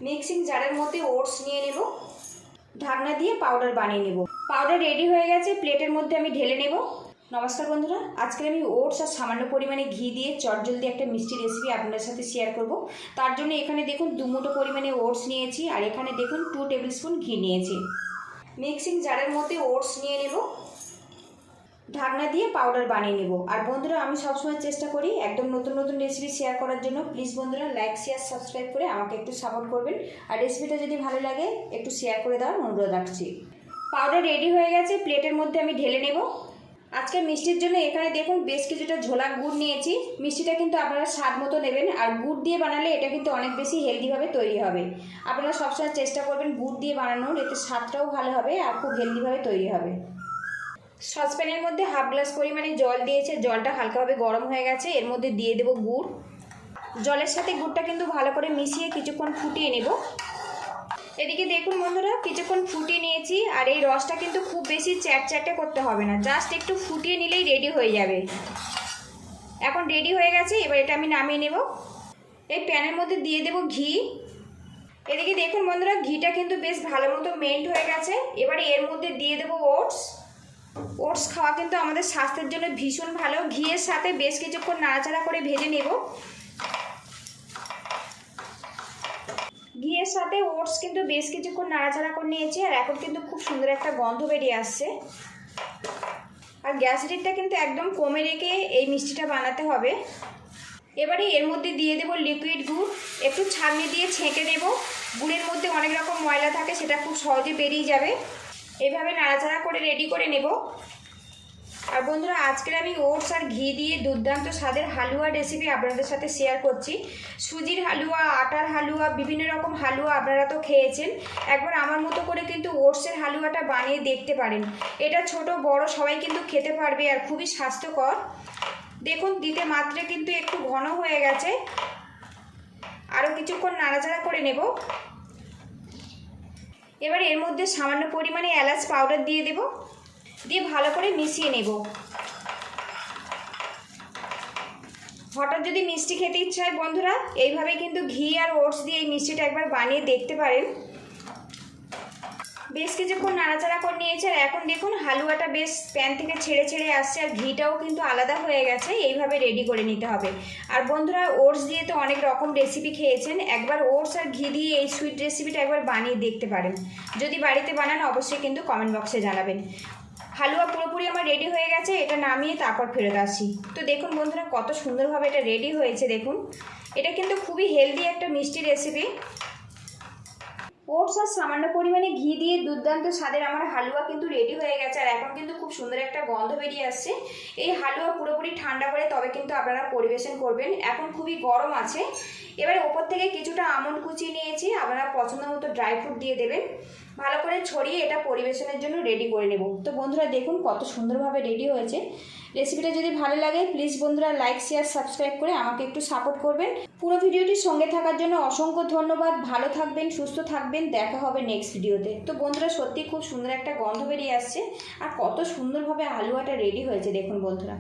Mixing জারের মধ্যে oats নিয়ে নেব, ঢাকনা দিয়ে পাউডার বানিয়ে নেব। পাউডার রেডি হয়ে গেছে, প্লেটের মধ্যে আমি ঢেলে নেব। নমস্কার বন্ধুরা, আজকে আমি ওটস আর সামান্য পরিমাণে ঘি দিয়ে চটজলদি একটা মিষ্টি রেসিপি আপনাদের সাথে শেয়ার করব। তার জন্য এখানে দেখুন 2 মুঠো পরিমাণে ওটস নিয়েছি, আর এখানে দেখুন 2 টেবিল স্পুন ঘি নিয়েছি। মিক্সিং জারের মধ্যে ওটস নিয়ে নেব, ঢাকনা দিয়ে পাউডার বানিয়ে নেব। আর বন্ধুরা, আমি সবসময় চেষ্টা করি একদম নতুন নতুন রেসিপি শেয়ার করার জন্য। প্লিজ বন্ধুরা, লাইক শেয়ার সাবস্ক্রাইব করে আমাকে একটু সাপোর্ট করবেন, আর রেসিপিটা যদি ভালো লাগে একটু শেয়ার করে দেওয়ার অনুরোধ রাখছি। পাউডার রেডি হয়ে গেছে, প্লেটের মধ্যে আমি ঢেলে নেব। আজকে মিষ্টির জন্য এখানে দেখুন বেশ কিছুটা ঝোলা গুড় নিয়েছি। মিষ্টিটা কিন্তু আপনারা স্বাদ মতো নেবেন, আর গুড় দিয়ে বানালে এটা কিন্তু অনেক বেশি হেলদিভাবে তৈরি হবে। আপনারা সবসময় চেষ্টা করবেন গুড় দিয়ে বানানোর, এতে স্বাদটাও ভালো হবে আর খুব হেলদিভাবে তৈরি হবে। সসপ্যানের মধ্যে হাফ গ্লাস পরিমাণে জল দিয়েছে, জলটা হালকাভাবে গরম হয়ে গেছে। এর মধ্যে দিয়ে দেব গুড়। জলের সাথে গুড়টা কিন্তু ভালো করে মিশিয়ে কিছুক্ষণ ফুটিয়ে নেব। এদিকে দেখুন বন্ধুরা, কিছুক্ষণ ফুটিয়ে নিয়েছি, আর এই রসটা কিন্তু খুব বেশি চ্যাটচ্যাটে করতে হবে না, জাস্ট একটু ফুটিয়ে নিলেই রেডি হয়ে যাবে। এখন রেডি হয়ে গেছে, এবার এটা আমি নামিয়ে নেব। এই প্যানের মধ্যে দিয়ে দেব ঘি। এদিকে দেখুন বন্ধুরা, ঘিটা কিন্তু বেশ ভালো মতো মেল্ট হয়ে গেছে। এবারে এর মধ্যে দিয়ে দেব ওটস। ওটস খাওয়া কিন্তু আমাদের স্বাস্থ্যের জন্য ভীষণ ভালো। ঘিয়ের সাথে বেশ কিছুক্ষণ নাড়াচাড়া করে ভেজে নেব। ঘিয়ের সাথে ওটস কিন্তু বেশ কিছুক্ষণ নাড়াচাড়া করে নিয়েছি, আর এখন কিন্তু খুব সুন্দর একটা গন্ধ বেরিয়ে আসছে। আর গ্যাস রেটটা কিন্তু একদম কমে রেখে এই মিষ্টিটা বানাতে হবে। এবারে এর মধ্যে দিয়ে দেব লিকুইড গুড়। একটু ছাঁকনি দিয়ে ছেঁকে নেব। গুড়ের মধ্যে অনেক রকম ময়লা থাকে, সেটা খুব সহজে বেরিয়ে যাবে। এইভাবে নাড়াচাড়া করে রেডি করে নেব। আর বন্ধুরা, আজকের আমি ওটস আর ঘি দিয়ে দুর্দান্ত স্বাদের হালুয়া রেসিপি আপনাদের সাথে শেয়ার করছি। সুজির হালুয়া, আটার হালুয়া, বিভিন্ন রকম হালুয়া আপনারা তো খেয়েছেন। একবার আমার মতো করে কিন্তু ওটসের হালুয়াটা বানিয়ে দেখতে পারেন। এটা ছোট বড় সবাই কিন্তু খেতে পারবে, আর খুবই স্বাস্থ্যকর। দেখুন দিতে মাত্রে কিন্তু একটু ঘন হয়ে গেছে। আরও কিছুক্ষণ নাড়াচাড়া করে নেব। এবার এর মধ্যে সামান্য পরিমাণে এলাচ পাউডার দিয়ে দেব, দিয়ে ভালো করে মিশিয়ে নেব। হঠাৎ যদি মিষ্টি খেতে ইচ্ছা হয় বন্ধুরা, এইভাবে কিন্তু ঘি আর ওটস দিয়ে এই মিষ্টিটা একবার বানিয়ে দেখতে পারেন। বেশ কিছুক্ষণ নাড়াচাড়া করে নিয়েছে, আর এখন দেখুন হালুয়াটা বেশ প্যান থেকে ছেড়ে ছেড়ে আসছে, আর ঘিটাও কিন্তু আলাদা হয়ে গেছে। এইভাবে রেডি করে নিতে হবে। আর বন্ধুরা, ওটস দিয়ে তো অনেক রকম রেসিপি খেয়েছেন, একবার ওটস আর ঘি দিয়ে এই সুইট রেসিপিটা একবার বানিয়ে দেখতে পারেন। যদি বাড়িতে বানান অবশ্যই কিন্তু কমেন্ট বক্সে জানাবেন। হালুয়া পুরোপুরি আমার রেডি হয়ে গেছে, এটা নামিয়ে তারপর ফেরত আসি। তো দেখুন বন্ধুরা, কত সুন্দরভাবে এটা রেডি হয়েছে। দেখুন, এটা কিন্তু খুবই হেলদি একটা মিষ্টি রেসিপি। ওটস আর সামান্য পরিমাণে ঘি দিয়ে দুর্দান্ত স্বাদের আমার হালুয়া কিন্তু রেডি হয়ে গেছে, আর এখন কিন্তু খুব সুন্দর একটা গন্ধ বেরিয়ে আসছে। এই হালুয়া পুরোপুরি ঠান্ডা করে তবে কিন্তু আপনারা পরিবেশন করবেন। এখন খুবই গরম আছে। এবারে ওপর থেকে কিছুটা আমন্ড কুচি নিয়েছি, আপনারা পছন্দ মতো ড্রাই ফ্রুট দিয়ে দেবেন। ভালো করে ছড়িয়ে এটা পরিবেশনের জন্য রেডি করে নেব। তো বন্ধুরা দেখুন কত সুন্দরভাবে রেডি হয়েছে। রেসিপিটা যদি ভালো লাগে প্লিজ বন্ধুরা লাইক শেয়ার সাবস্ক্রাইব করে আমাকে একটু সাপোর্ট করবেন। পুরো ভিডিওটির সঙ্গে থাকার জন্য অসংখ্য ধন্যবাদ। ভালো থাকবেন, সুস্থ থাকবেন, দেখা হবে নেক্সট ভিডিওতে। তো বন্ধুরা, সত্যি খুব সুন্দর একটা গন্ধ বেরিয়ে আসছে, আর কত সুন্দরভাবে হালুয়াটা রেডি হয়েছে দেখুন বন্ধুরা।